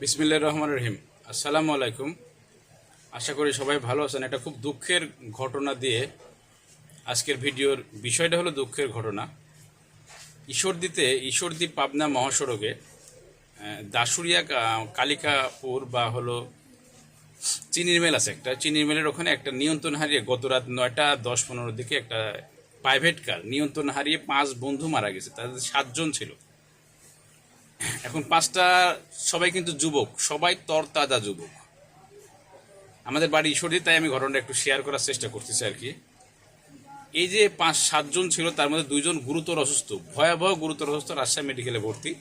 বিসমিল্লাহির রহমানির রহিম। আসসালামু আলাইকুম। আশা করি সবাই ভালো আছেন। একটা খুব দুঃখের ঘটনা দিয়ে আজকের ভিডিওর বিষয়টা হলো দুঃখের ঘটনা। ঈশ্বরদী পাবনা মহাসড়কে দাসুরিয়া কালিকাপুর বা হলো চিনির মিল আছে, একটা চিনির মিলের ওখানে একটা নিয়ন্ত্রণ হারিয়ে গত রাত 9:10-15 দিকে একটা প্রাইভেট কার নিয়ন্ত্রণ হারিয়ে 5 বন্ধু মারা গেছে। তাদের 7 জন ছিল। এখন 5টা সবাই কিন্তু যুবক, সবাই তরতাজা যুবক। আমাদের বাড়ি ঈশ্বরদী, তাই আমি ঘটনাটা একটু শেয়ার করার চেষ্টা করতেছি আর কি। এই যে 5-7 জন ছিল, তার মধ্যে 2 জন গুরুতর অসুস্থ, ভয়াবহ গুরুতর অসুস্থ, রাজশাহী মেডিকেলে ভর্তি,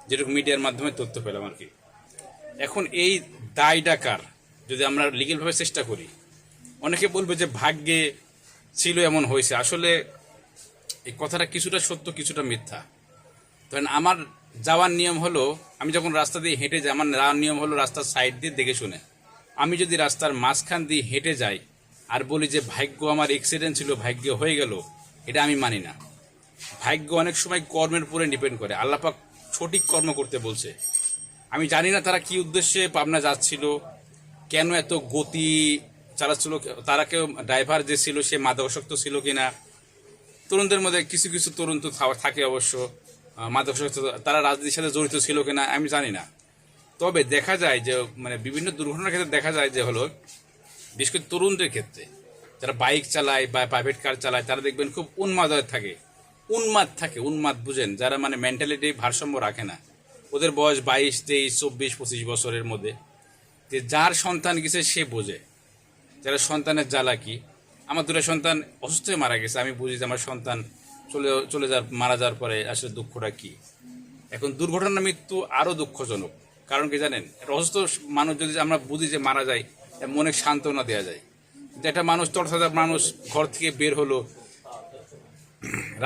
যেরকম মিডিয়ার মাধ্যমে তথ্য পেলাম আর কি। এখন এই দায়টা কার, যদি আমরা লিগেলভাবে চেষ্টা করি, অনেকে বলবে যে ভাগ্যে ছিল এমন হয়েছে। আসলে এই কথাটা কিছুটা সত্য কিছুটা মিথ্যা। কারণ আমার যাওয়ার নিয়ম হলো, আমি যখন রাস্তা দিয়ে হেঁটে যাই, আমার যাওয়ার নিয়ম হলো রাস্তার সাইড দিয়ে দেখে শুনে। আমি যদি রাস্তার মাঝখান দিয়ে হেঁটে যাই আর বলি যে ভাগ্য আমার অ্যাক্সিডেন্ট ছিল, ভাগ্য হয়ে গেল, এটা আমি মানি না। ভাগ্য অনেক সময় কর্মের উপরে ডিপেন্ড করে। আল্লাহ পাক সঠিক কর্ম করতে বলছে। আমি জানি না তারা কি উদ্দেশ্যে পাবনা যাচ্ছিল, কেন এত গতি চালাচ্ছিল, তারা কেউ ড্রাইভার যে ছিল সে মাদকাসক্ত ছিল কিনা। তরুণদের মধ্যে কিছু কিছু তরুণ তো থাকে অবশ্য মাদকাসক্ত, তারা রাজনীতির সাথে জড়িত ছিল কিনা আমি জানি না। তবে দেখা যায় যে বিভিন্ন দুর্ঘটনার ক্ষেত্রে দেখা যায় যে হলো, বিশেষ করে তরুণদের ক্ষেত্রে যারা বাইক চালায় বা প্রাইভেট কার চালায়, তারা দেখবেন খুব উন্মাদ বুঝেন, যারা মেন্টালিটি ভারসাম্য রাখে না। ওদের বয়স 22, 23, 24, 25 বছরের মধ্যে। যে যার সন্তান গেছে সে বোঝে, যারা সন্তানের জ্বালা কি। আমার 2টা সন্তান অসুস্থ হয়ে মারা গেছে, আমি বুঝি যে আমার সন্তান মারা যাওয়ার পরে আসলে দুঃখটা কি। এখন দুর্ঘটনার মৃত্যু আরও দুঃখজনক। কারণ কি জানেন, অসুস্থ মানুষ যদি আমরা বুঝি যে মারা যায়, মনে সান্ত্বনা দেওয়া যায়। যে একটা মানুষ, তরতাজা মানুষ, ঘর থেকে বের হলো,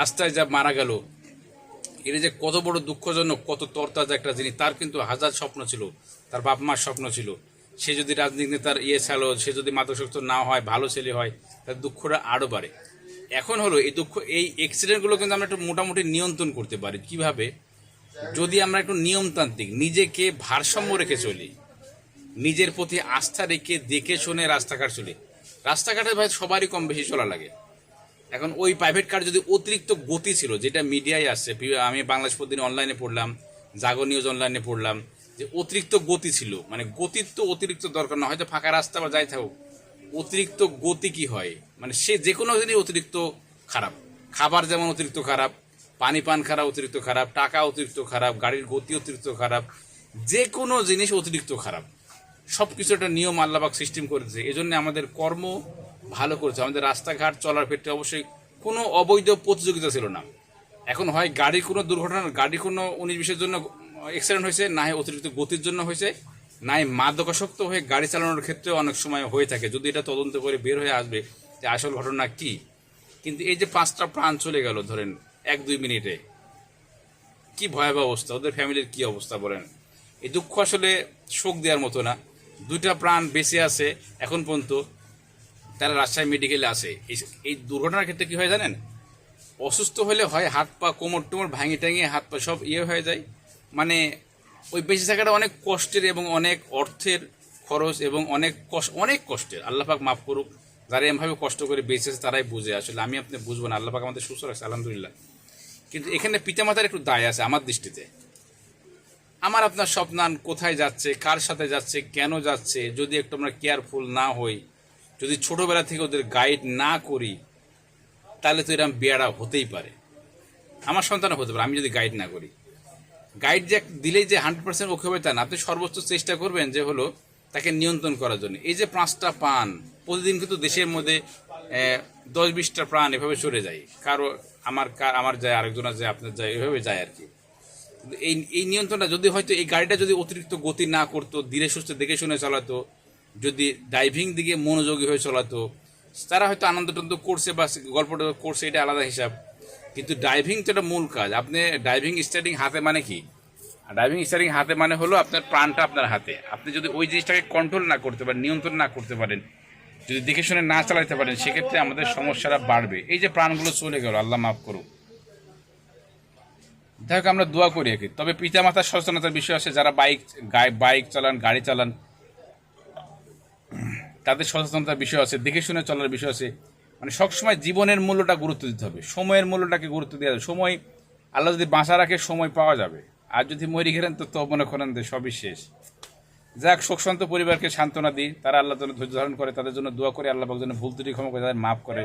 রাস্তায় যা মারা গেল, এটা যে কত বড় দুঃখজনক, কত তরতাজা একটা জিনিস। তার কিন্তু হাজার স্বপ্ন ছিল, তার বাপ মার স্বপ্ন ছিল। সে যদি রাজনীতি তার ছিল, সে যদি মাদকাসক্ত না হয়, ভালো ছেলে হয়, তার দুঃখটা আরও বাড়ে। এখন হলো এই অ্যাক্সিডেন্টগুলো কিন্তু আমরা একটু মোটামুটি নিয়ন্ত্রণ করতে পারি কিভাবে, যদি আমরা একটু নিয়মতান্ত্রিক, নিজেকে ভারসাম্য রেখে চলি, নিজের প্রতি আস্থা রেখে দেখে শুনে রাস্তাঘাট চলি। রাস্তাঘাটে ভাই সবারই কম বেশি চলা লাগে। এখন ওই প্রাইভেট কার যদি অতিরিক্ত গতি ছিল, যেটা মিডিয়ায় আসছে, আমি বাংলাদেশ প্রতিদিন অনলাইনে পড়লাম, জাগো নিউজ অনলাইনে পড়লাম, যে অতিরিক্ত গতি ছিল। গতির তো অতিরিক্ত দরকার না, হয়তো ফাঁকা রাস্তা বা যাই থাকুক, অতিরিক্ত গতি কি হয়, সে যে কোনো জিনিস অতিরিক্ত খারাপ। খাবার যেমন অতিরিক্ত খারাপ, পানি পান খারাপ অতিরিক্ত খারাপ, টাকা অতিরিক্ত খারাপ, গাড়ির গতি অতিরিক্ত খারাপ, যে কোনো জিনিস অতিরিক্ত খারাপ। সব কিছু একটা নিয়ম আল্লাহবাক সিস্টেম করেছে। এই জন্য আমাদের কর্ম ভালো করেছে। আমাদের রাস্তাঘাট চলার ক্ষেত্রে অবশ্যই কোনো অবৈধ প্রতিযোগিতা ছিল না। এখন হয় গাড়ির কোনো দুর্ঘটনা, গাড়ির কোনো 19-20-এর জন্য অ্যাক্সিডেন্ট হয়েছে, না হয় অতিরিক্ত গতির জন্য হয়েছে, না হয় মাদকাসক্ত হয়ে গাড়ি চালানোর ক্ষেত্রেও অনেক সময় হয়ে থাকে, যদি এটা তদন্ত করে বের হয়ে আসবে যে আসল ঘটনা কি। কিন্তু এই যে 5টা প্রাণ চলে গেল ধরেন 1-2 মিনিটে, কি ভয়াবহ অবস্থা, ওদের ফ্যামিলির কি অবস্থা বলেন। এই দুঃখ আসলে শোক দেওয়ার মতো না। 2টা প্রাণ বেঁচে আছে এখন পর্যন্ত, তারা রাজশাহী মেডিকেলে আছে। এই দুর্ঘটনার ক্ষেত্রে কি হয় জানেন, অসুস্থ হলে হয় হাত পা, কোমর টোমর ভাঙে টাঙিয়ে হাত পা সব হয়ে যায়। ওই বেঁচে থাকাটা অনেক কষ্টের এবং অনেক অর্থের খরচ এবং অনেক কষ্টের। আল্লাহ পাক মাফ করুক, যারা এমভাবে কষ্ট করে বেঁচেছে তারাই বুঝে। আসলে আমি আপনি বুঝবো না, আল্লাহ পাক আমাদের সুস্থ রাখছে আলহামদুলিল্লাহ। কিন্তু এখানে পিতামাতার একটু দায় আছে আমার দৃষ্টিতে। আমার আপনার সন্তান কোথায় যাচ্ছে, কার সাথে যাচ্ছে, কেন যাচ্ছে, যদি একটু আমরা কেয়ারফুল না হই, যদি ছোটবেলা থেকে ওদের গাইড না করি, তাহলে তো এরকম বেয়ারা হতেই পারে। আমার সন্তানও হতে পারে আমি যদি গাইড না করি। গাইড যে দিলেই যে 100% ওকে হবে তা না, আপনি সর্বোচ্চ চেষ্টা করবেন যে হলো তাকে নিয়ন্ত্রণ করার জন্য। এই যে 5টা প্রাণ প্রতিদিন কিন্তু দেশের মধ্যে 10-20টা প্রাণ এভাবে চলে যায়, কারো আমার যায়, আরেকজনের যায়, আপনার যায়, এভাবে যায় আর কি। এই নিয়ন্ত্রণটা যদি হয়তো, এই গাড়িটা যদি অতিরিক্ত গতি না করতো, ধীরে সুস্থে দেখে শুনে চালাতো, যদি ড্রাইভিং দিকে মনোযোগী হয়ে চালাতো, তারা হয়তো আনন্দ টন্দ করছে বা গল্পটা করছে, এটা আলাদা হিসাব। কিন্তু ড্রাইভিং তো এটা মূল কাজ। আপনি ড্রাইভিং স্টার্টিং হাতে মানে কি, ড্রাইভিং স্টার্টিং হাতে মানে হলো আপনার প্রাণটা আপনার হাতে। আপনি যদি ওই জিনিসটাকে কন্ট্রোল না করতে পারেন, নিয়ন্ত্রণ না করতে পারেন, যদি দেখে শুনে না চালাতে পারেন, সেক্ষেত্রে আমাদের সমস্যাটা বাড়বে। এই যে প্রাণগুলো চলে গেল, আল্লাহ মাফ করুক, যাই হোক আমরা দোয়া করি আর কি। তবে পিতামাতার সচেতনতার বিষয় আছে, যারা বাইক চালান, গাড়ি চালান, তাদের সচেতনতার বিষয় আছে, দেখে শুনে চলার বিষয় আছে। মানে সবসময় জীবনের মূল্যটা গুরুত্ব দিতে হবে, সময়ের মূল্যটাকে গুরুত্ব দেওয়া যাবে। সময় আল্লাহ যদি বাঁচা রাখে সময় পাওয়া যাবে, আর যদি মরি ঘেরেন তো মনে করেন যে সবই শেষ। যাক, শোকশান্ত পরিবারকে সান্ত্বনা দিই, তারা আল্লাহ যেন ধৈর্য ধারণ করে, তাদের জন্য দোয়া করে, আল্লাহ পাক যেন ভুল ত্রুটি ক্ষমা করে, তাদের মাফ করে।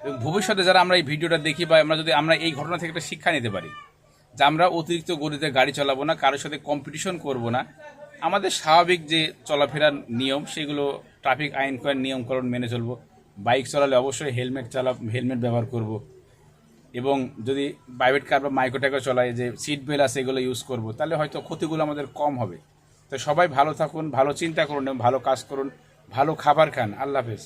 এবং ভবিষ্যতে যারা আমরা এই ভিডিওটা দেখি বা আমরা এই ঘটনা থেকে একটা শিক্ষা নিতে পারি যে আমরা অতিরিক্ত গতিতে গাড়ি চালাবো না, কারোর সাথে কম্পিটিশন করব না, আমাদের স্বাভাবিক যে চলাফেরার নিয়ম সেগুলো ট্রাফিক আইন নিয়মকরণ মেনে চলবো। বাইক চালালে অবশ্যই হেলমেট ব্যবহার করব। এবং যদি প্রাইভেট কার বা মাইক্রোটাকে চলাই, যে সিট বেল্ট আছে এগুলো ইউজ করব, তাহলে হয়তো ক্ষতিগুলো আমাদের কম হবে। তো সবাই ভালো থাকুন, ভালো চিন্তা করুন এবং ভালো কাজ করুন, ভালো খাবার খান। আল্লাহ হাফেজ।